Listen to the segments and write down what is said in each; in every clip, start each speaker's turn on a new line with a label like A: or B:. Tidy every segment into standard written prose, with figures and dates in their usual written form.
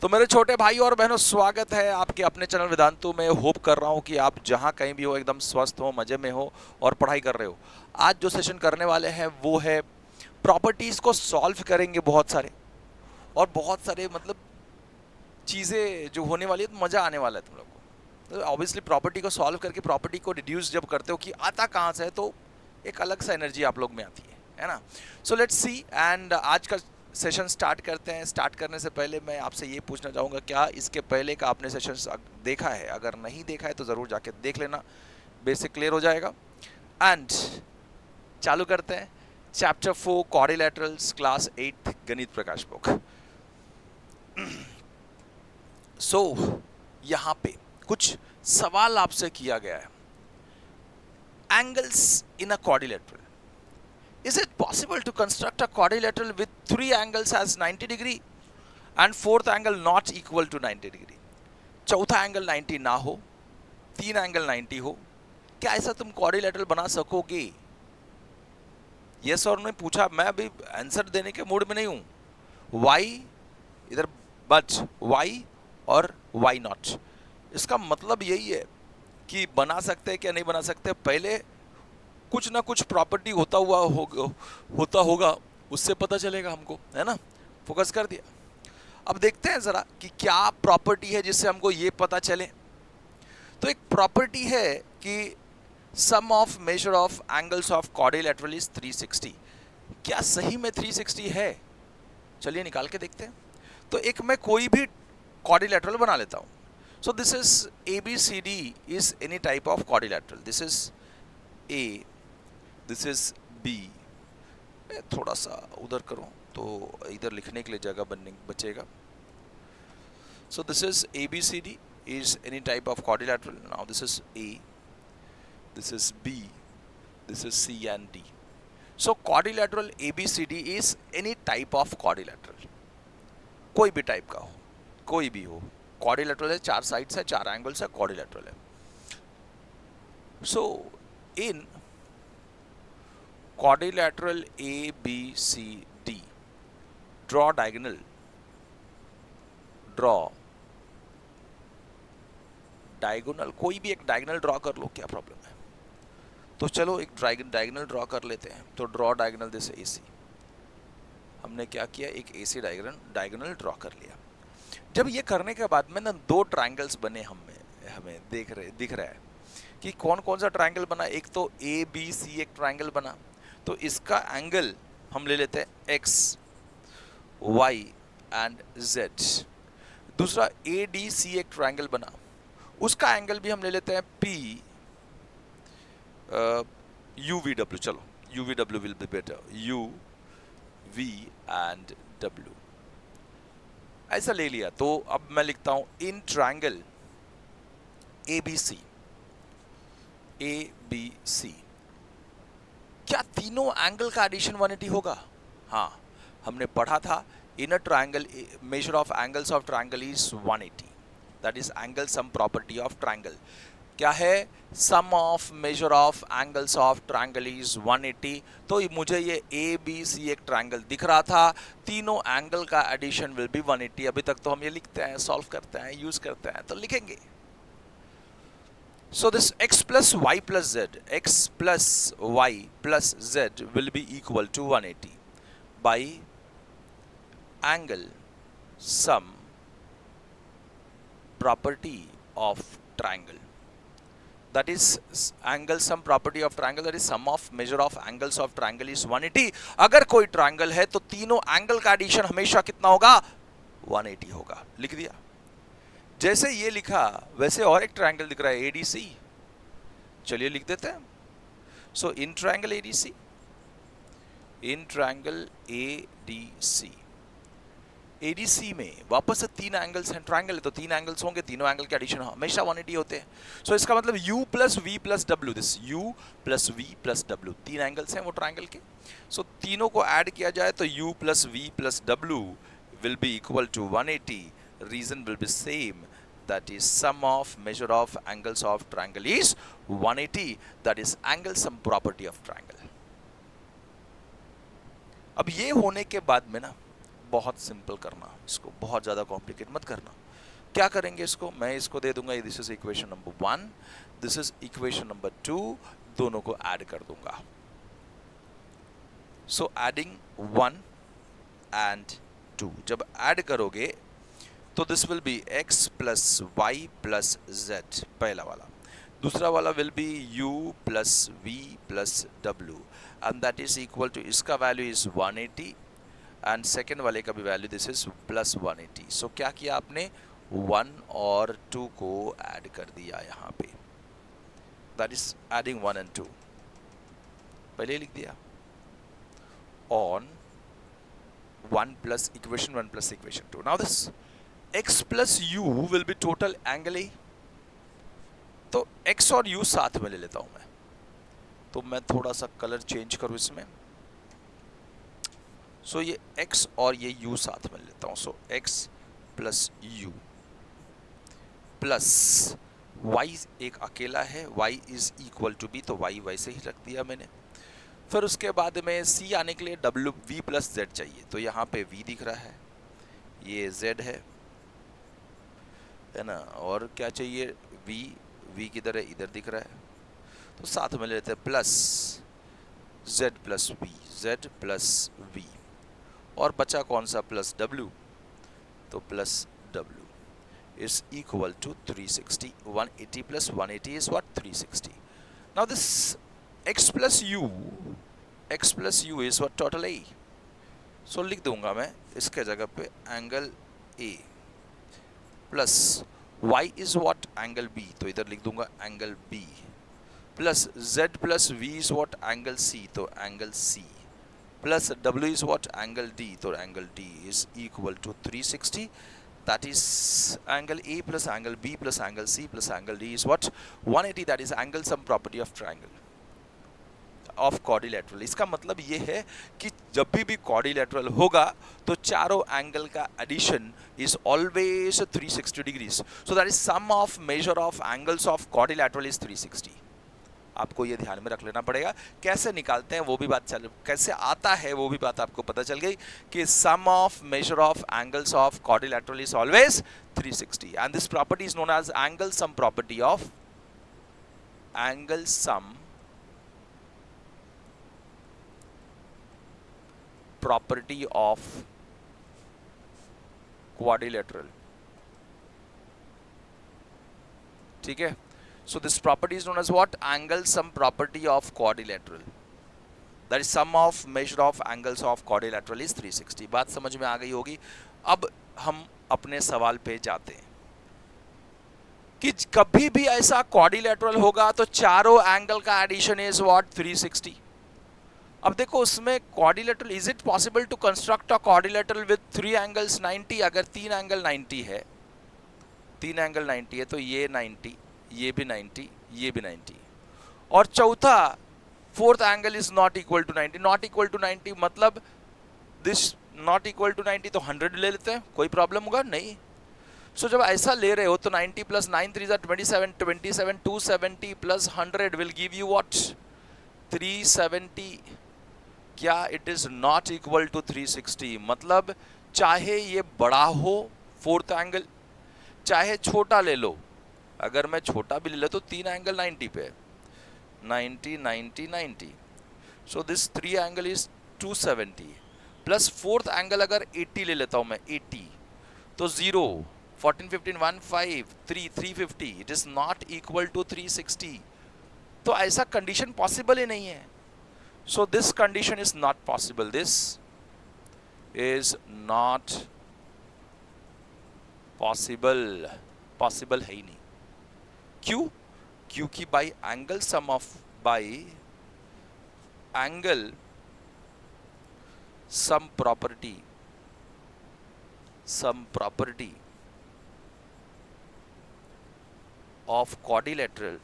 A: तो मेरे छोटे भाई और बहनों, स्वागत है आपके अपने चैनल वेदांतु में। होप कर रहा हूँ कि आप जहाँ कहीं भी हो एकदम स्वस्थ हो, मजे में हो और पढ़ाई कर रहे हो। आज जो सेशन करने वाले हैं वो है प्रॉपर्टीज को सॉल्व करेंगे। बहुत सारे मतलब चीज़ें जो होने वाली है, तो मज़ा आने वाला है तुम लोग को। तो ऑब्वियसली प्रॉपर्टी को सॉल्व करके प्रॉपर्टी को रिड्यूस जब करते हो कि आता कहाँ से है, तो एक अलग सा एनर्जी आप लोग में आती है ना। सो लेट्स सी, एंड आज का सेशन स्टार्ट करते हैं। स्टार्ट करने से पहले मैं आपसे ये पूछना चाहूँगा, क्या इसके पहले का आपने सेशन देखा है? अगर नहीं देखा है तो ज़रूर जाके देख लेना, बेसिक क्लियर हो जाएगा। एंड चालू करते हैं चैप्टर 4 क्वाड्रिलैटरल्स, क्लास 8 गणित प्रकाश बुक। सो यहाँ पे कुछ सवाल आपसे किया गया है। Angles in a quadrilateral, is it possible to construct a quadrilateral with 3 angles as 90 degree and fourth angle not equal to 90 degree? चौथा एंगल 90 ना हो, 3 एंगल 90 हो, क्या ऐसा तुम क्वाड्रिलैटरल बना सकोगे? यस और नहीं पूछा, मैं अभी आंसर देने के मूड में नहीं हूं। वाई इधर, बट वाई और वाई नॉट, इसका मतलब यही है कि बना सकते हैं क्या नहीं बना सकते। पहले कुछ ना कुछ प्रॉपर्टी होता होगा, उससे पता चलेगा हमको, है ना। फोकस कर दिया। अब देखते हैं जरा कि क्या प्रॉपर्टी है जिससे हमको ये पता चले। तो एक प्रॉपर्टी है कि sum of measure of angles of quadrilateral is 360। क्या सही में 360 है? चलिए निकाल के देखते हैं। तो एक मैं कोई भी क्वाड्रिलैटरल बना लेता हूं। सो this is ABCD is any type of quadrilateral. This is A, this is B। थोड़ा सा उधर करूं तो इधर लिखने के लिए जगह बचेगा। सो this is ABCD is any type of quadrilateral. Now this is A, this is B, this is C and D. So quadrilateral ABCD is any type of quadrilateral. कोई भी टाइप का हो, कोई भी हो, क्वाड्रिलैटरल है, 4 साइड्स है, 4 angles है, क्वाड्रिलैटरल है। सो इन quadrilateral ABCD, draw diagonal, कोई भी एक डायगोनल ड्रॉ कर लो, क्या प्रॉब्लम है। तो चलो एक डायगोनल ड्रॉ कर लेते हैं। तो ड्रॉ डायगोनल दिस AC। हमने क्या किया, एक AC डायगोनल ड्रॉ कर लिया। जब ये करने के बाद में ना 2 ट्रायंगल्स बने, हमें दिख रहा है कि कौन कौन सा ट्रायंगल बना। एक तो ABC एक ट्रायंगल बना, तो इसका एंगल हम ले लेते हैं X, Y एंड Z। दूसरा ADC एक ट्रायंगल बना, उसका एंगल भी हम ले लेते हैं P, UVW। चलो UVW will be better, UV and W ऐसा ले लिया। तो अब मैं लिखता हूं इन ट्रायंगल ABC, क्या तीनों एंगल का एडिशन 180 होगा? हाँ, हमने पढ़ा था in a triangle measure of angles of triangle is 180, that is angle sum property of triangle. क्या है? Sum of measure of angles of triangle is 180। तो मुझे ये ABC एक ट्रायंगल दिख रहा था, तीनों एंगल का एडिशन विल बी 180। अभी तक तो हम ये लिखते हैं, सॉल्व करते हैं, यूज करते हैं, तो लिखेंगे। So this x plus y plus z will be equal to 180 by angle sum property of triangle. That is angle sum property of triangle, that is sum of measure of angles of triangle is 180. अगर कोई triangle है तो तीनों angle का addition हमेशा कितना होगा? 180 होगा। लिख दिया। जैसे ये लिखा वैसे और एक ट्रायंगल दिख रहा है ADC, चलिए लिख देते हैं। सो इन ट्रायंगल ADC, ADC में वापस से 3 एंगल्स हैं। ट्रायंगल है तो 3 एंगल्स होंगे, तीनों एंगल के एडिशन हमेशा 180 होते हैं। सो इसका मतलब U plus V plus W, this U plus V plus W, 3 angles हैं वो ट्रायंगल के। सो तीनों को ऐड किया जाए तो U plus V plus W will be equal to 180। Reason will be same, that is sum of measure of angles of triangle is 180, that is angle sum property of triangle। अब ये होने के बाद में ना बहुत सिंपल करना, इसको बहुत ज़्यादा कॉम्प्लिकेट मत करना। क्या करेंगे इसको, मैं इसको दे दूंगा, this is equation number 1, this is equation number 2, दोनों को ऐड कर दूंगा। सो एडिंग 1 एंड 2, जब ऐड करोगे तो this will be x plus y plus z, पहला वाला। दूसरा वाला will be u plus v plus w, and that is equal to, इसका वैल्यू इज 180 एंड सेकेंड वाले का भी value this is plus 180। So क्या किया आपने, 1 और 2 को ऐड कर दिया यहाँ पे, दैट इज एडिंग 1 एंड 2, पहले लिख दिया, on 1 plus equation 1 plus equation 2। Now this x plus u will be total angle A, तो x और u साथ में ले लेता हूं मैं, तो मैं थोड़ा सा कलर चेंज करूं इसमें। सो ये x और ये u साथ में लेता हूं, so x plus u plus y एक अकेला है, y is equal to b, तो y वैसे ही रख दिया मैंने। फिर उसके बाद में c आने के लिए w v प्लस z चाहिए, तो यहाँ पे v दिख रहा है, ये z है ना, और क्या चाहिए v किधर है, इधर दिख रहा है, तो साथ में लेते हैं प्लस z प्लस v, और बचा कौन सा, प्लस w, तो plus w is equal to 360, 180 plus 180 is what, 360. Now this x plus u is what, total a, so लिख दूंगा मैं इसके जगह पे angle a plus y is what, angle b, तो इधर लिख दूंगा angle b, plus z plus v is what, angle c, तो angle c, plus w is what, angle d, तो angle d is equal to 360, that is angle A plus angle B plus angle C plus angle D is what, 180, that is angle sum property of triangle of quadrilateral। इसका मतलब ये है कि जब भी quadrilateral होगा तो चारों एंगल का addition is always 360 degrees, so that is sum of measure of angles of quadrilateral is 360। आपको ये ध्यान में रख लेना पड़ेगा, कैसे निकालते हैं वो भी बात चल, कैसे आता है वो भी बात आपको पता चल गई कि sum of measure of angles of quadrilateral is always 360, and this property is known as angle sum property of quadrilateral. ठीक है, so this property is known as what, angle sum property of quadrilateral, that is sum of measure of angles of quadrilateral is 360। बात समझ में आ गई होगी। अब हम अपने सवाल पे जाते हैं कि कभी भी ऐसा quadrilateral होगा तो चारों एंगल का एडिशन इज व्हाट, 360। अब देखो उसमें quadrilateral, is it possible to construct a quadrilateral with 3 angles 90? अगर 3 एंगल 90 है, 3 एंगल 90 है, तो ये 90, ये भी 90, ये भी 90, और चौथा fourth angle is not equal to 90, not equal to 90 मतलब दिस नॉट इक्वल टू 90, तो 100 ले लेते हैं, कोई प्रॉब्लम होगा नहीं। सो जब ऐसा ले रहे हो तो 90 plus 9 3 27, 27 270 plus 100 will give you what, 370। क्या it is not equal to 360? मतलब चाहे ये बड़ा हो फोर्थ एंगल, चाहे छोटा ले लो, अगर मैं छोटा भी ले लो तो 3 एंगल 90 पे, 90 90 90, so this 3 angle is 270, plus fourth angle अगर 80 ले लेता हूं मैं, 80, तो 0 14 15 1 5 3 350, it is not equal to 360। तो ऐसा कंडीशन पॉसिबल ही नहीं है, so this condition is not possible, this is not possible, possible है ही नहीं। क्यों? क्योंकि by angle sum of, by angle sum property of quadrilateral,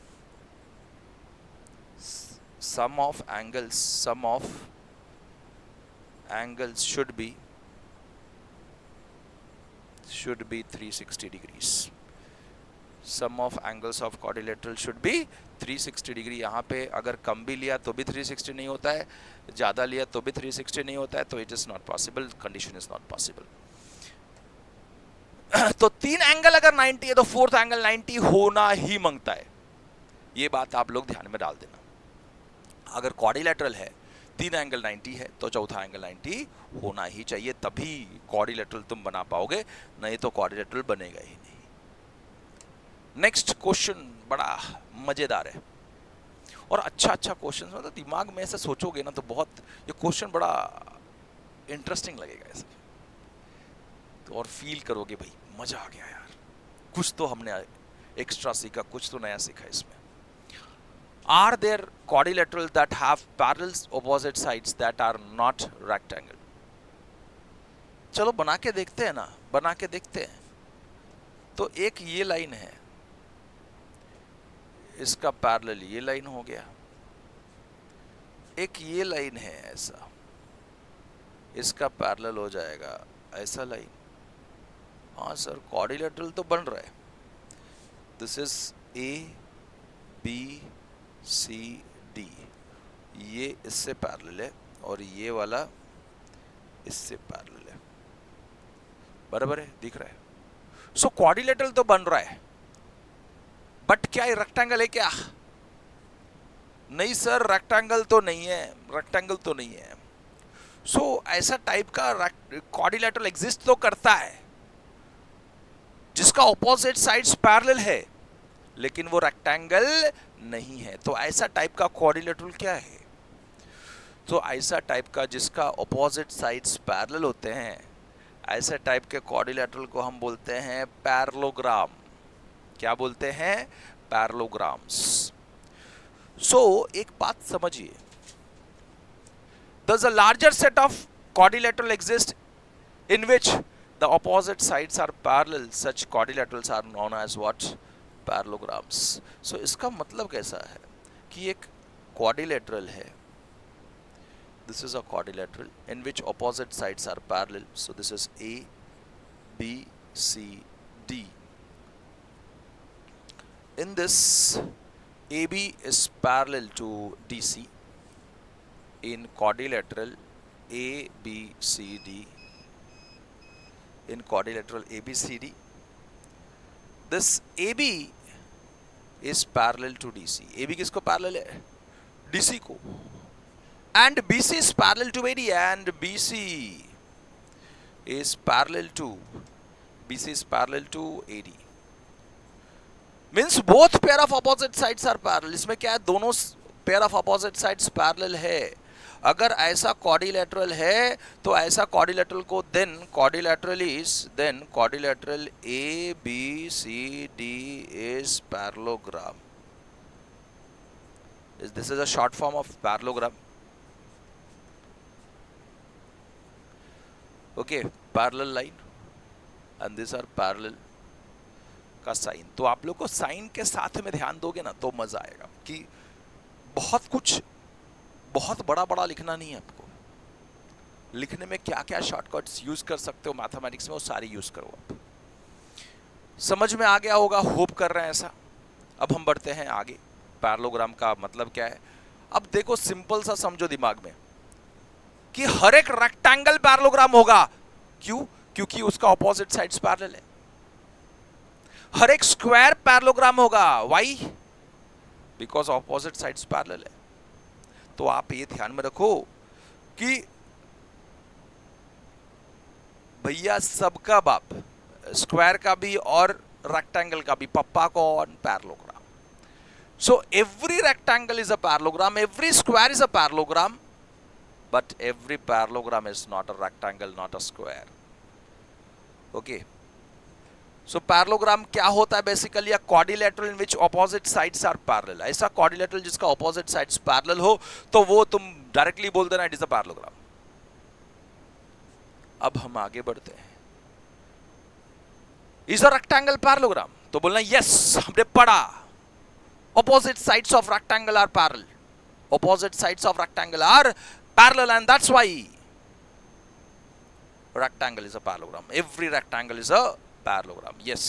A: sum of angles should be 360 degrees. Sum of angles of quadrilateral should be 360 degree. यहाँ पे अगर कम भी लिया तो भी 360 नहीं होता है, ज़्यादा लिया तो भी 360 नहीं होता है, तो it is not possible, condition is not possible. तो 3 एंगल अगर 90 है तो 4th एंगल 90 होना ही मांगता है, ये बात आप लोग ध्यान में डाल देना। अगर क्वाड्रिलेटरल है 3 एंगल 90 है तो चौथा एंगल 90 होना ही चाहिए, तभी क्वाड्रिलेटरल तुम बना पाओगे, नहीं तो क्वाड्रिलेटरल बनेगा ही नहीं। नेक्स्ट क्वेश्चन बड़ा मजेदार है और अच्छा क्वेश्चन, मतलब दिमाग में ऐसे सोचोगे ना तो बहुत, ये क्वेश्चन बड़ा इंटरेस्टिंग लगेगा ऐसे तो, और फील करोगे भाई मजा आ गया यार, कुछ तो हमने एक्स्ट्रा सीखा, कुछ तो नया सीखा इसमें। Are there quadrilateral that have parallel opposite sides that are not rectangle? चलो बना के देखते हैं ना, बना के देखते हैं। तो एक ये लाइन है, इसका पैरेलल ये लाइन हो गया, एक ये लाइन है ऐसा, इसका पैरेलल हो जाएगा ऐसा लाइन। हाँ सर क्वाड्रिलेटरल तो बन रहा है, this is A B C D, ये इससे पैरेलल है और ये वाला इससे पैरेलल है, बराबर है, दिख रहा है। सो क्वाड्रिलेटरल तो बन रहा है, बट क्या ये रेक्टेंगल है क्या? नहीं सर रेक्टेंगल तो नहीं है, रेक्टेंगल तो नहीं है। सो ऐसा टाइप का क्वाड्रिलेटरल एग्जिस्ट तो करता है जिसका ऑपोजिट साइड्स पैरेलल है, लेकिन वो रेक्टेंगल नहीं है। तो ऐसा टाइप का क्वाड्रिलेटरल क्या है? तो ऐसा टाइप का जिसका ऑपोजिट साइड्स पैरेलल होते हैं, ऐसे टाइप के क्वाड्रिलेटरल को हम बोलते हैं पैरेललोग्राम। क्या बोलते हैं? पैरेललोग्राम्स। सो एक बात समझिए, does a larger set of quadrilateral exist in which the opposite sides are parallel? Such quadrilaterals are known as what? Parallelograms. So इसका मतलब कैसा है कि एक क्वाड्रिलेटरल है, this is a quadrilateral in which opposite sides are parallel, so this is A B C D. In this, AB is parallel to DC. In quadrilateral ABCD, in quadrilateral ABCD, this AB is parallel to DC. AB किसको parallel है? DC को. And BC is parallel to AD, and BC is parallel to AD. Means both pair of opposite sides are parallel. इसमें क्या है? दोनों pair of opposite sides parallel है। अगर ऐसा क्वाड्रिलेटरल है तो ऐसा क्वाड्रिलेटरल को then quadrilateral ABCD is parallelogram. This is a short form of parallelogram. Okay, parallel line and these are parallel का साइन। तो आप लोग को साइन के साथ में ध्यान दोगे ना तो मजा आएगा कि बहुत बड़ा लिखना नहीं है आपको, लिखने में क्या क्या शॉर्टकट्स यूज कर सकते हो मैथमेटिक्स में वो सारी यूज करो आप। समझ में आ गया होगा, होप कर रहे हैं ऐसा। अब हम बढ़ते हैं आगे, पैरेललोग्राम का मतलब क्या है। अब देखो सिंपल सा समझो दिमाग में कि हर एक रेक्टेंगल पैरेललोग्राम होगा। क्यों? क्योंकि उसका ऑपोजिट साइड्स पैरेलल है। हर एक स्क्वायर पैरेललोग्राम होगा। Why? Because opposite sides parallel है। तो आप ये ध्यान में रखो कि भैया सबका बाप, स्क्वायर का भी और रेक्टेंगल का भी, पप्पा को on parallelogram. So every rectangle is a parallelogram, every square is a parallelogram, but every parallelogram is not a rectangle, not a square. Okay, so parallelogram क्या होता है? Basically a quadrilateral in which opposite sides are parallel. ऐसा quadrilateral जिसका opposite sides parallel हो तो वो तुम directly बोल देना it is a parallelogram. अब हम आगे बढ़ते हैं। is a rectangle parallelogram? तो बोलना yes, हमने पढ़ा opposite sides of rectangle are parallel. Opposite sides of rectangle are parallel, and that's why rectangle is a parallelogram. Every rectangle is a parallelogram. Yes.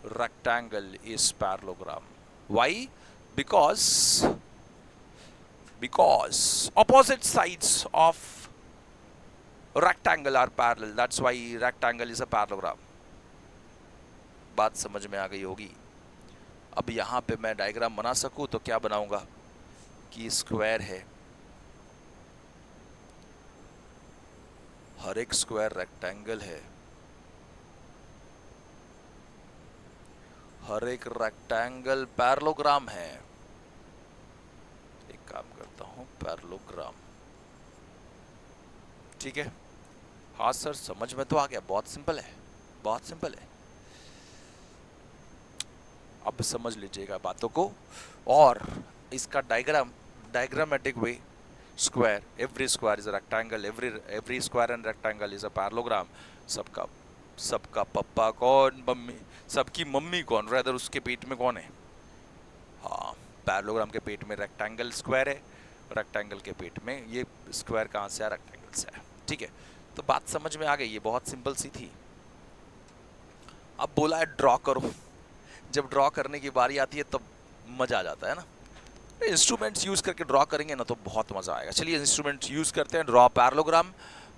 A: rectangle is parallelogram. Why? Because opposite sides of rectangle are parallel. That's why rectangle is a parallelogram. बात समझ में आ गई होगी. अब यहाँ पे मैं diagram बना सकूँ तो क्या बनाऊंगा कि स्क्वायर है, हर एक स्क्वायर रेक्टेंगल है, हर एक रेक्टेंगल पैरेललोग्राम है. एक काम करता हूं, पैरेललोग्राम. ठीक है. हाँ सर समझ में तो आ गया, बहुत सिंपल है, बहुत सिंपल है. अब समझ लीजिएगा बातों को. और इसका diagrammatic way, square, every square is a rectangle, every square and rectangle is a parallelogram. सबका पप्पा कौन, मम्मी, सबकी मम्मी कौन, रेदर उसके पेट में कौन है? हाँ, पैरेललोग्राम के पेट में रेक्टेंगल स्क्वायर है, रेक्टेंगल के पेट में ये स्क्वायर कहाँ से है? रेक्टेंगल से है. ठीक है. तो बात समझ में आ गई, ये बहुत सिंपल सी थी. अब बोला है ड्रॉ करो. जब ड्रॉ करने की बारी आती है तब मजा आ जाता है ना. इंस्ट्रूमेंट्स यूज करके ड्रॉ करेंगे ना तो बहुत मजा आएगा. चलिए इंस्ट्रूमेंट्स यूज करते हैं. Draw parallelogram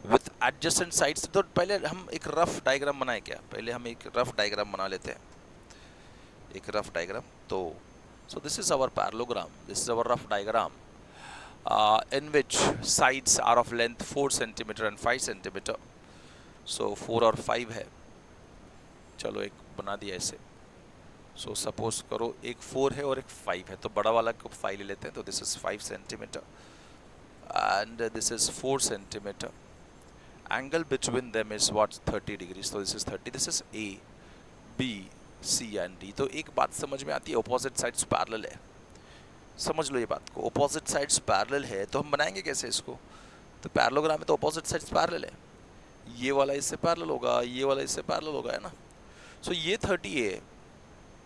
A: with adjacent sides. तो पहले हम एक रफ डायग्राम बनाए क्या? पहले हम एक रफ डायग्राम बना लेते हैं, एक रफ डायग्राम. तो so this is our parallelogram, this is our rough diagram in which sides are of length 4 centimeter and 5 centimeter. so 4 और 5 है. चलो एक बना दिया ऐसे. सो सपोज करो एक 4 है और एक 5 है, तो बड़ा वाला को 5 ले लेते हैं. तो this is 5 centimetre and this is 4 centimetre. Angle between them is what? 30 degrees. तो this is 30. This is A, B, C and D. तो एक बात समझ में आती है, ऑपोजिट साइड्स पैरेलल है. समझ लो ये बात को, ऑपोजिट साइड्स पैरेलल है तो हम बनाएंगे कैसे इसको? तो पैरेललोग्राम में तो ऑपोजिट साइड्स पैरेलल है. ये वाला इससे पैरेलल होगा, ये वाला इससे पैरेलल होगा, है ना. सो ये 30 है.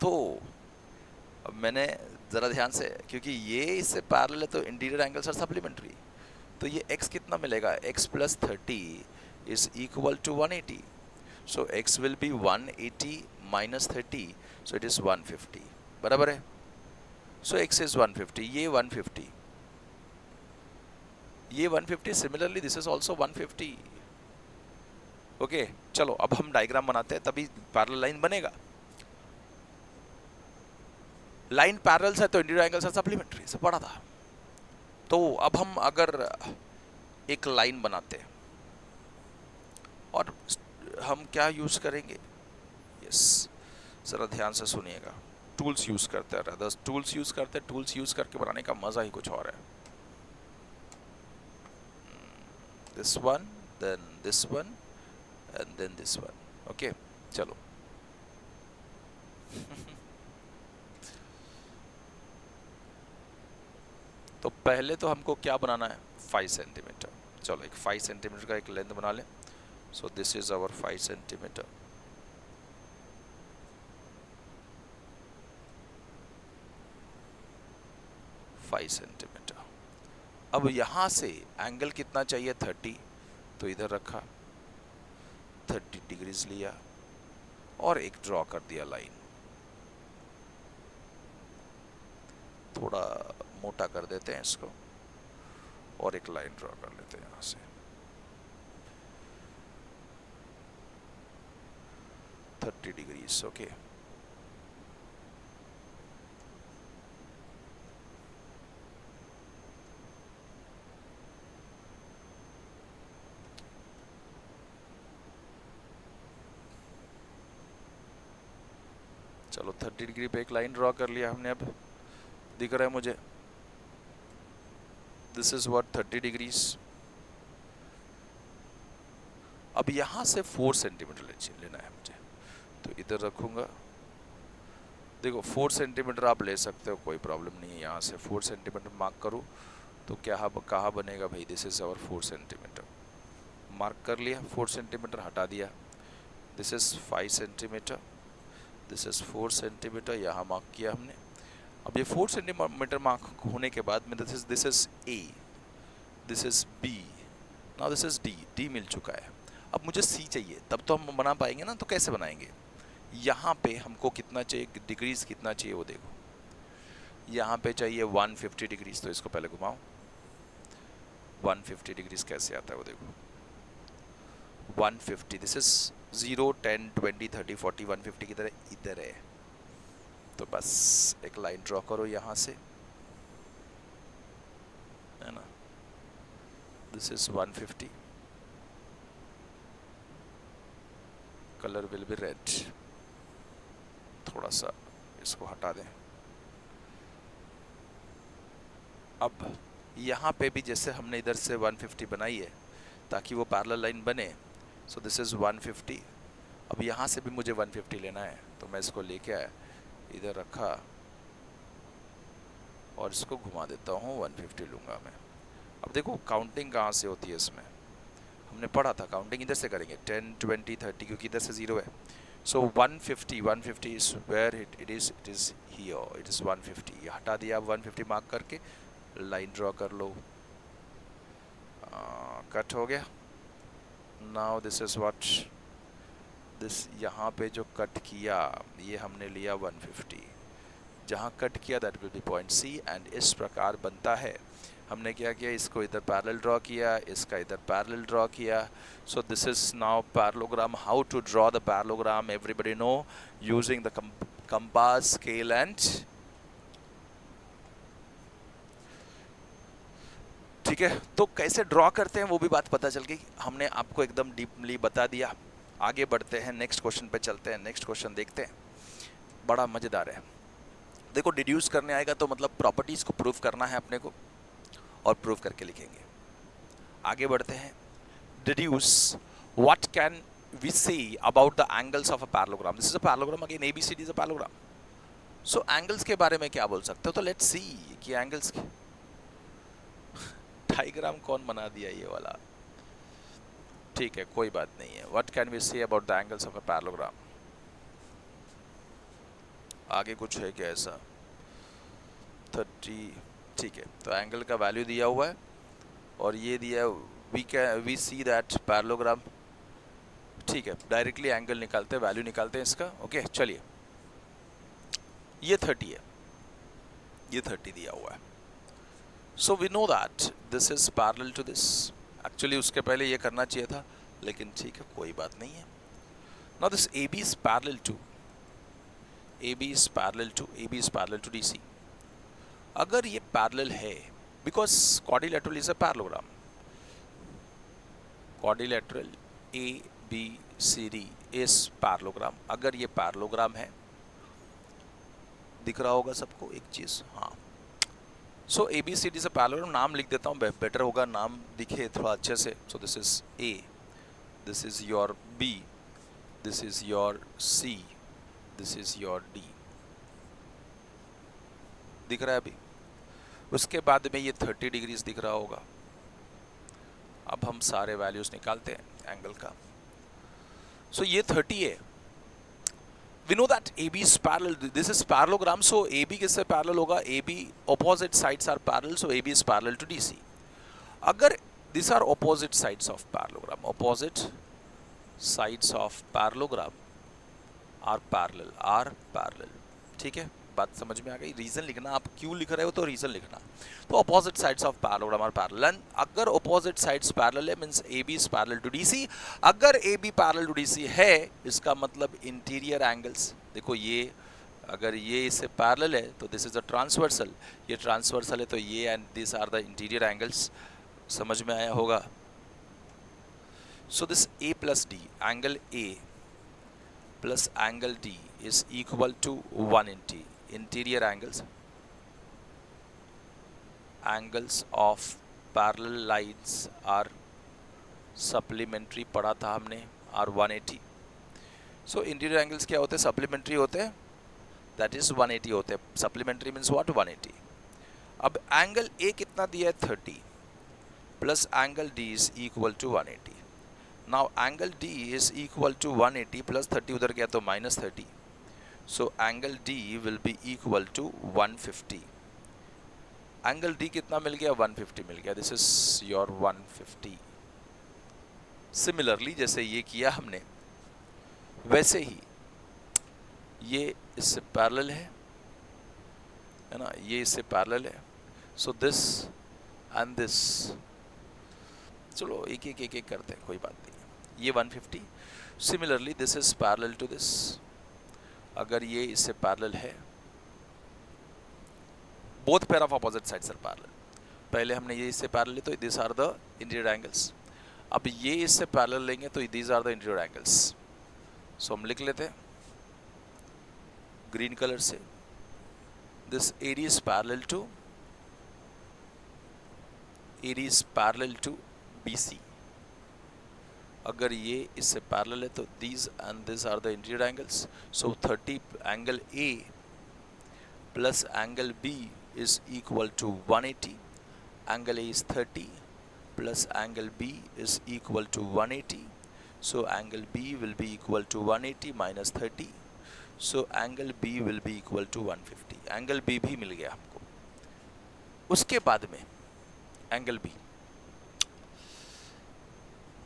A: तो अब मैंने ज़रा ध्यान से, क्योंकि ये इससे पैरेलल है तो इंटीरियर एंगल्स आर सप्लीमेंट्री. तो ये x कितना मिलेगा? x plus 30 is equal to 180. So x will be 180 minus 30, so it is 150. बराबर है. सो x इज 150, ये 150, ये 150. Similarly this is also 150. Okay. चलो अब हम डायग्राम बनाते हैं, तभी पैरेलल लाइन बनेगा. लाइन पैरेलल है तो इंटीरियर एंगल्स आर सप्लीमेंट्री, सब पढ़ा था. तो अब हम अगर एक लाइन बनाते हैं और हम क्या यूज करेंगे? यस, जरा ध्यान से सुनिएगा. टूल्स यूज करते हैं, टूल्स यूज करते हैं. टूल्स यूज करके बनाने का मजा ही कुछ और है. This one, then this one and then this one. Okay. चलो तो पहले तो हमको क्या बनाना है? 5 सेंटीमीटर. चलो एक 5 सेंटीमीटर का एक लेंथ बना लें. So this is our 5 centimetre. अब यहां से एंगल कितना चाहिए? 30. तो इधर रखा, 30 डिग्रीज लिया और एक ड्रॉ कर दिया लाइन. थोड़ा मोटा कर देते हैं इसको और एक लाइन ड्रॉ कर लेते हैं यहां से. 30 डिग्रीज. ओके. चलो 30 डिग्री पे एक लाइन ड्रॉ कर लिया हमने. अब दिख रहा है मुझे, दिस इज व्हाट 30 डिग्रीज. अब यहां से 4 सेंटीमीटर लेना है मुझे, तो इधर रखूंगा. देखो 4 सेंटीमीटर आप ले सकते हो, कोई प्रॉब्लम नहीं है. यहाँ से 4 सेंटीमीटर मार्क करूँ तो क्या कहाँ बनेगा भाई? This is our 4 centimetre. Mark कर लिया, 4 सेंटीमीटर हटा दिया. This is 5 centimetre, this is 4 centimetre. यहाँ मार्क किया हमने. अब ये 4 सेंटीमीटर मार्क होने के बाद में this is A, this is B, now this is D. D मिल चुका है. अब मुझे सी चाहिए, तब तो हम बना पाएंगे ना. तो कैसे बनाएंगे? यहाँ पे हमको कितना चाहिए, डिग्रीज कितना चाहिए वो देखो, यहाँ पे चाहिए 150 डिग्रीज, तो इसको पहले घुमाओ। 150 डिग्रीज कैसे आता है वो देखो, 150, दिस इज 0 10 20 30 40, 150 की तरह इधर है। तो बस एक लाइन ड्रॉ करो यहाँ से, है ना, this is 150, colour will be red, थोड़ा सा इसको हटा दें। अब यहाँ पे भी जैसे हमने इधर से 150 बनाई है ताकि वो पैरेलल लाइन बने, सो दिस इज 150। अब यहाँ से भी मुझे 150 लेना है, तो मैं इसको लेके आया, इधर रखा और इसको घुमा देता हूँ, 150 लूँगा मैं। अब देखो काउंटिंग कहाँ से होती है इसमें, हमने पढ़ा था काउंटिंग इधर से करेंगे, 10 20 30, क्योंकि इधर से 0 है। So 150 is where it is here, it is 150। ये हटा दिया, अब 150 मार्क करके लाइन ड्रॉ कर लो, कट हो गया। Now this is what this, यहाँ पे जो कट किया ये हमने लिया 150, जहाँ कट किया that will be point C, and इस प्रकार बनता है। हमने क्या किया, इसको इधर पैरेलल ड्रॉ किया, इसका इधर पैरेलल ड्रॉ किया। So this is now parallelogram. How to draw the parallelogram, everybody know, using the compass, scale and, ठीक है। तो कैसे ड्रॉ करते हैं वो भी बात पता चल गई, हमने आपको एकदम डीपली बता दिया। आगे बढ़ते हैं, नेक्स्ट क्वेश्चन पे चलते हैं। नेक्स्ट क्वेश्चन देखते हैं, बड़ा मजेदार है। देखो डिड्यूस करने आएगा तो मतलब प्रॉपर्टीज को प्रूव करना है अपने को, और प्रूव करके लिखेंगे। आगे बढ़ते हैं, deduce, what can we say about the angles of a parallelogram. This is a parallelogram, again ABCD is a parallelogram. So angles के बारे में क्या बोल सकते हो, तो लेट्स सी कि एंगल्स के डायग्राम कौन बना दिया ये वाला, ठीक है कोई बात नहीं है। What can we say about the angles of a parallelogram, आगे कुछ है क्या ऐसा, 30, ठीक है। तो एंगल का वैल्यू दिया हुआ है और ये दिया, वी सी दैट पैरेललोग्राम, ठीक है। डायरेक्टली एंगल निकालते हैं, वैल्यू निकालते हैं इसका, ओके चलिए। ये 30 है, ये 30 दिया हुआ है। So we know that this is parallel to this. Actually उसके पहले ये करना चाहिए था, लेकिन ठीक है कोई बात नहीं है। Now this AB is parallel to, AB is parallel to, AB is parallel to DC। अगर ये पैरेलल है, because quadrilateral is a parallelogram, quadrilateral ABCD is parallelogram. अगर ये पैरेललोग्राम है, दिख रहा होगा सबको एक चीज, हाँ। सो ABCD से पैरेललोग्राम, नाम लिख देता हूँ, बेटर होगा नाम दिखे थोड़ा अच्छे से। सो this is A, this is your B, this is your C, this is your D। दिख रहा है अभी? उसके बाद में ये 30 डिग्रीज दिख रहा होगा। अब हम सारे वैल्यूज निकालते हैं एंगल का। सो ये 30 है। We know that AB is parallel, this is parallelogram, so AB किससे parallel होगा, AB opposite sides are parallel, so AB is parallel to DC। अगर these are opposite sides of parallelogram, opposite sides of parallelogram are parallel, ठीक है, बात समझ में आ गई। Reason लिखना, आप क्यों लिख रहे हो तो रीजन लिखना। तो opposite sides of parallelogram are parallel, and अगर opposite sides parallel है means AB is parallel to DC। अगर AB parallel to DC है, इसका मतलब इंटीरियर एंगल्स, देखो ये अगर ये इससे पैरेलल है तो दिस इज अ ट्रांसवर्सल, ये ट्रांसवर्सल है तो ये and this are the interior angles. समझ में आया होगा। So this A plus D, एंगल A plus angle D is equal to 180 interior angles of parallel lines are supplementary, पढ़ा था हमने, are 180। so interior angles क्या होते हैं, supplementary होते हैं, that is 180 होते हैं। supplementary means what, 180। अब एंगल A कितना दिया है, 30 plus angle D is equal to 180। now angle D is equal to 180 plus 30 उधर गया तो minus 30, so angle D will be equal to 150। angle D कितना मिल गया, 150 मिल गया, this is your 150। similarly जैसे ये किया हमने, वैसे ही ये इससे पैरेलल है ना, ये इससे पैरेलल है, सो दिस एंड दिस, चलो एक एक एक एक करते हैं, कोई बात नहीं। ये 150, similarly this is parallel to this, अगर ये इससे पैरेलल है, both pair of opposite sides are parallel, पहले हमने ये इससे पैरेलल ली तो this are the interior angles, अब ये इससे पैरेलल लेंगे तो these are the interior angles. So हम लिख लेते हैं ग्रीन कलर से, this AD is parallel to BC, अगर ये इससे पैरेलल है तो these and these are the interior angles, so 30 angle A plus angle B is equal to 180, angle A is 30 plus angle B is equal to 180, so angle B will be equal to 180 minus 30, so angle B will be equal to 150, angle B भी मिल गया हमको। उसके बाद में angle B,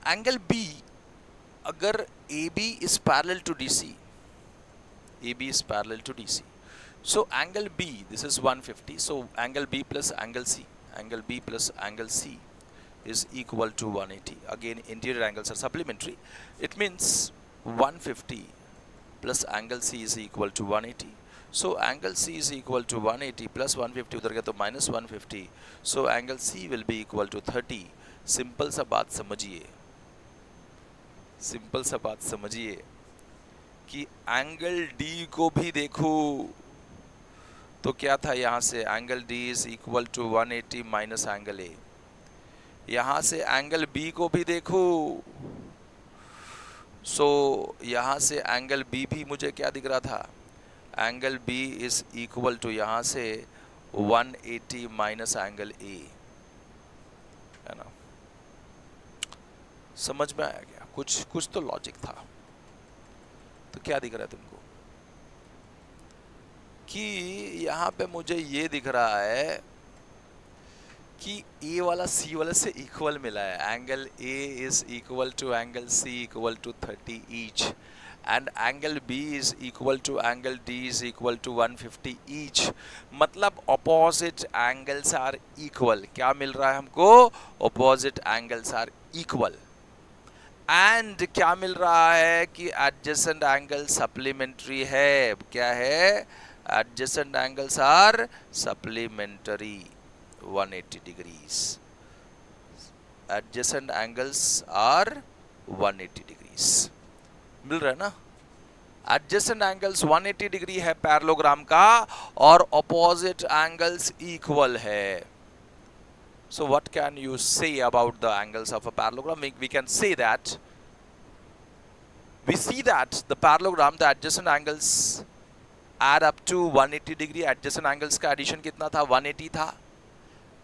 A: angle B अगर AB is parallel to DC, AB is parallel to DC, so angle B, this is 150, so angle B plus angle C, angle B plus angle C is equal to 180, again interior angles are supplementary, it means 150 plus angle C is equal to 180, so angle C is equal to 180 plus 150 उधर गया तो minus 150, so angle C will be equal to 30। Simple सा बात समझिए, simple सा बात समझिए कि एंगल D को भी देखो तो क्या था, यहाँ से angle D is equal to 180 minus angle A, यहाँ से एंगल B को भी देखो, सो यहाँ से एंगल B भी मुझे क्या दिख रहा था, angle B is equal to यहाँ से 180 माइनस एंगल A, है ना, समझ में आया क्या, कुछ तो लॉजिक था। तो क्या दिख रहा है तुमको कि यहाँ पे मुझे ये दिख रहा है कि A वाला C वाले से इक्वल मिला है, angle A is equal to angle C equal to 30 each, and angle B is equal to angle D is equal to 150 each, मतलब opposite angles are equal, क्या मिल रहा है हमको, opposite angles are equal, and क्या मिल रहा है कि adjacent angle supplementary है, क्या है, adjacent angles are supplementary 180 degrees, adjacent angles are 180 degrees, मिल रहा है ना, एडजेसेंट एंगल्स 180 डिग्री है पैरेललोग्राम का और ऑपोजिट एंगल्स इक्वल है। So what can you say about the angles of a parallelogram, we can say that we see that the parallelogram, the adjacent angles add up to 180 degree, adjacent angles का addition कितना था, 180 था,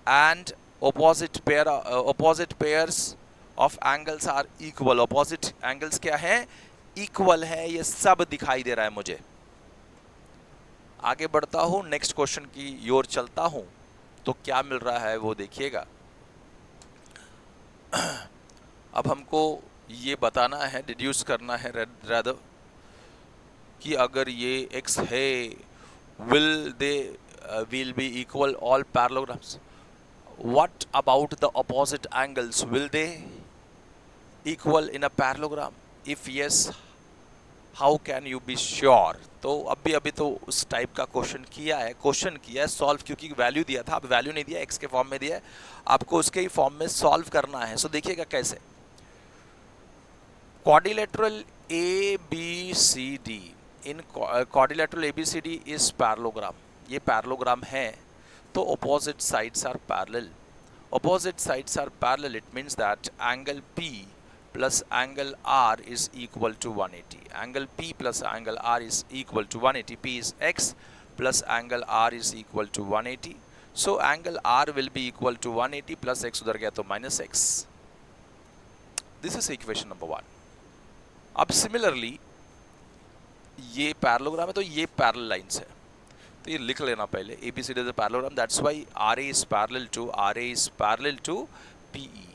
A: and opposite pairs of angles are equal, opposite angles क्या है, equal है, ये सब दिखाई दे रहा है मुझे। आगे बढ़ता हूं, नेक्स्ट क्वेश्चन की ओर चलता हूं, तो क्या मिल रहा है वो देखिएगा। अब हमको ये बताना है, डिड्यूस करना है रादर कि अगर ये x है, will be equal all parallelograms, what about the opposite angles, will they equal in a parallelogram, if yes how can you be sure। तो अभी तो उस टाइप का क्वेश्चन किया है सॉल्व, क्योंकि वैल्यू दिया था, अब वैल्यू नहीं दिया, x के फॉर्म में दिया है, आपको उसके ही फॉर्म में सॉल्व करना है। सो देखिएगा कैसे, quadrilateral ABCD, in quadrilateral ABCD is parallelogram, ये पैरेललोग्राम है, तो opposite sides are parallel, opposite sides are parallel, it means that angle P plus angle R is equal to 180, angle P plus angle R is equal to 180, P is x plus angle R is equal to 180, so angle R will be equal to 180 plus x उधर गया तो minus x, this is equation number 1। अब similarly ये parallelogram है तो ये parallel lines है, तो ये लिख लेना पहले, ABCD is a parallelogram, that's why RA is parallel to PE,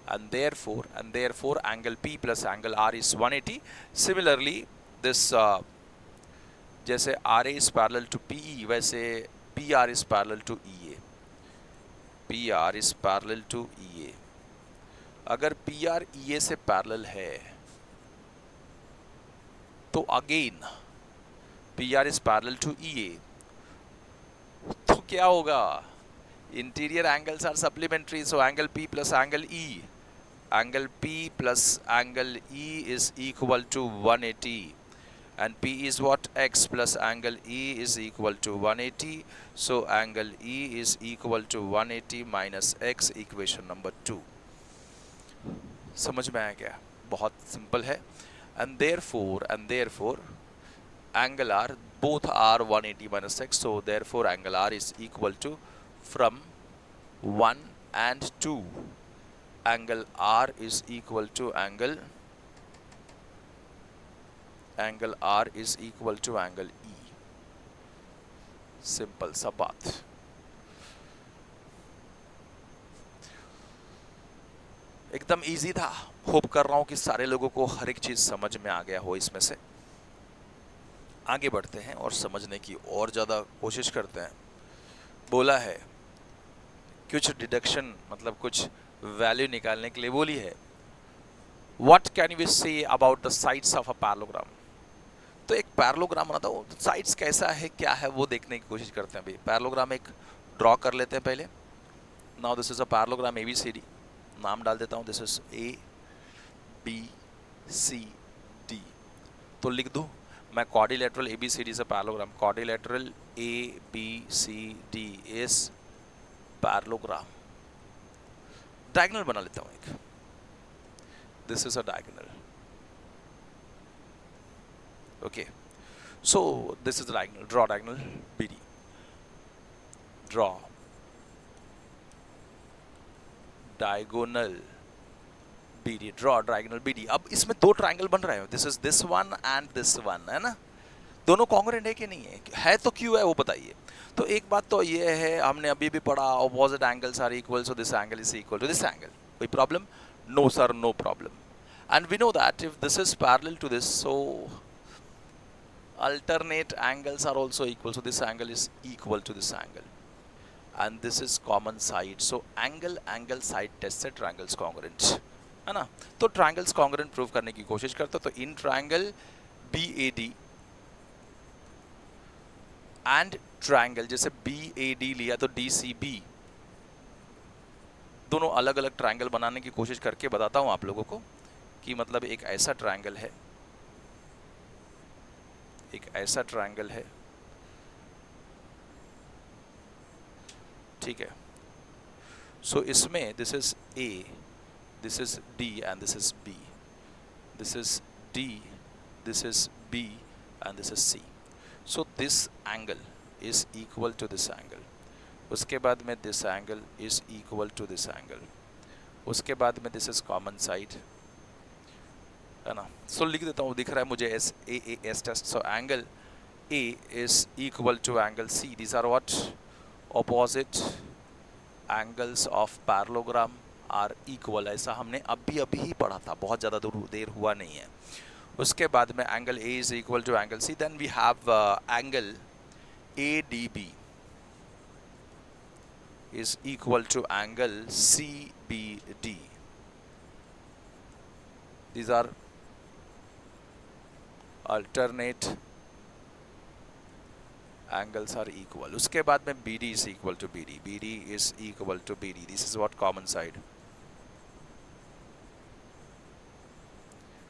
A: and therefore angle P plus angle R is 180। Similarly this जैसे R A is parallel to PE, वैसे P R is parallel to E A, P R is parallel to E A. अगर P R E A से पैरेलल है तो again P R is parallel to E A, तो क्या होगा, interior angles are supplementary, so angle P plus angle E, angle P plus angle E is equal to 180, and P is what, x plus angle E is equal to 180, so angle E is equal to 180 minus x, equation number 2। समझ में आया क्या? बहुत simple है। and therefore angle R, both are 180 minus x, so therefore angle R is equal to, from 1 and 2, angle R is equal to angle R is equal to angle E। Simple सा बात। एकदम easy था। Hope कर रहा हूं कि सारे लोगों को हर एक चीज समझ में आ गया हो। इसमें से आगे बढ़ते हैं और समझने की और ज्यादा कोशिश करते हैं। बोला है कुछ डिडक्शन, मतलब कुछ वैल्यू निकालने के लिए बोली है। What can we say about the sides of a parallelogram? तो एक पैरेललोग्राम बनाता हूँ, साइड्स कैसा है क्या है वो देखने की कोशिश करते हैं। भाई पैरेललोग्राम एक ड्रॉ कर लेते हैं पहले। Now this is a parallelogram ABCD, नाम डाल देता हूँ, दिस इज ABCD। तो लिख दूँ मैं क्वाड्रिलेटरल ABCD से parallelogram, quadrilateral ABCD is parallelogram. Diagonal बना लेता हूं एक, this is a diagonal, okay. So this is diagonal, draw diagonal BD, draw diagonal BD, draw diagonal BD। अब इसमें दो ट्रायंगल बन रहे हैं, this is this one and this one, है ना। दोनों कॉन्ग्रुएंट है कि नहीं है तो क्यों है वो बताइए। तो एक बात तो ये है, हमने अभी भी पढ़ा opposite angles are equal, so this angle is equal to this angle. कोई problem? No sir, no problem. And we know that if this is parallel to this, so alternate angles are also equal, so this angle is equal to this angle, and this is common side, so angle side test से triangles congruent, है ना। तो triangles congruent prove करने की कोशिश करते हो। तो इन triangle BAD एंड ट्रायंगल, जैसे BAD लिया तो DCB, दोनों अलग अलग ट्रायंगल बनाने की कोशिश करके बताता हूं आप लोगों को कि मतलब एक ऐसा ट्रायंगल है, एक ऐसा ट्रायंगल है, ठीक है। सो इसमें this is A, this is D and this is B, this is D, this is B and this is C। So this angle is equal to this angle, उसके बाद में this angle is equal to this angle, उसके बाद में this is common side, है ना। सो लिख देता हूँ, दिख रहा है मुझे S test. So angle A is equal to angle C, these are what, opposite angles of parallelogram are equal. ऐसा हमने अभी ही पढ़ा था, बहुत ज़्यादा देर हुआ नहीं है। उसके बाद में angle A is equal to angle C, then we have angle ADB is equal to angle CBD. These are alternate angles are equal. उसके बाद में BD is equal to BD. BD is equal to BD. This is what common side.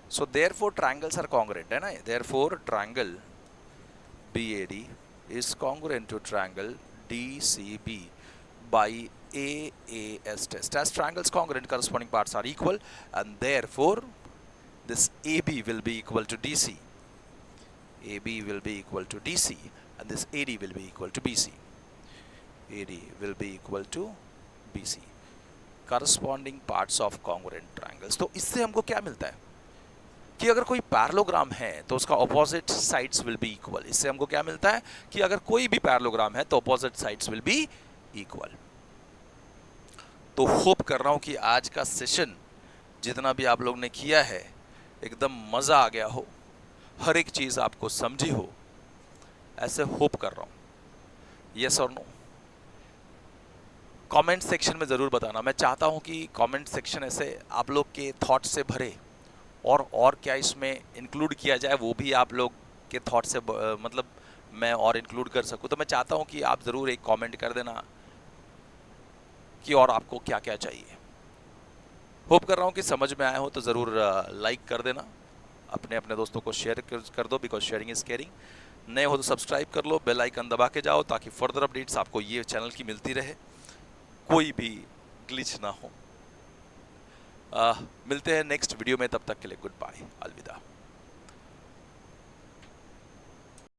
A: So therefore triangles are congruent, है ना। Therefore triangle BAD is congruent to triangle DCB by AAS test. As triangles congruent, corresponding parts are equal, and therefore this AB will be equal to DC. AB will be equal to DC, and this AD will be equal to BC. AD will be equal to BC. Corresponding parts of congruent triangles. तो इससे हमको क्या मिलता है कि अगर कोई parallelogram है तो उसका opposite sides will be equal. इससे हमको क्या मिलता है कि अगर कोई भी पैरेललोग्राम है तो opposite sides will be equal. तो होप कर रहा हूं कि आज का सेशन जितना भी आप लोग ने किया है एकदम मज़ा आ गया हो, हर एक चीज़ आपको समझी हो, ऐसे होप कर रहा हूँ। यस और नो कमेंट सेक्शन में ज़रूर बताना। मैं चाहता हूँ कि कमेंट सेक्शन ऐसे आप लोग के थॉट से भरे, और क्या इसमें इंक्लूड किया जाए वो भी आप लोग के थॉट से मतलब मैं और इंक्लूड कर सकूँ। तो मैं चाहता हूँ कि आप ज़रूर एक कमेंट कर देना कि और आपको क्या क्या चाहिए। होप कर रहा हूँ कि समझ में आया हो, तो ज़रूर लाइक कर देना, अपने अपने दोस्तों को शेयर कर दो, बिकॉज शेयरिंग इज़ केयरिंग। नए हो तो सब्सक्राइब कर लो, बेल आइकन दबा के जाओ, ताकि फर्दर अपडेट्स आपको ये चैनल की मिलती रहे, कोई भी ग्लिच ना हो। मिलते हैं नेक्स्ट वीडियो में, तब तक के लिए गुड बाय, अलविदा।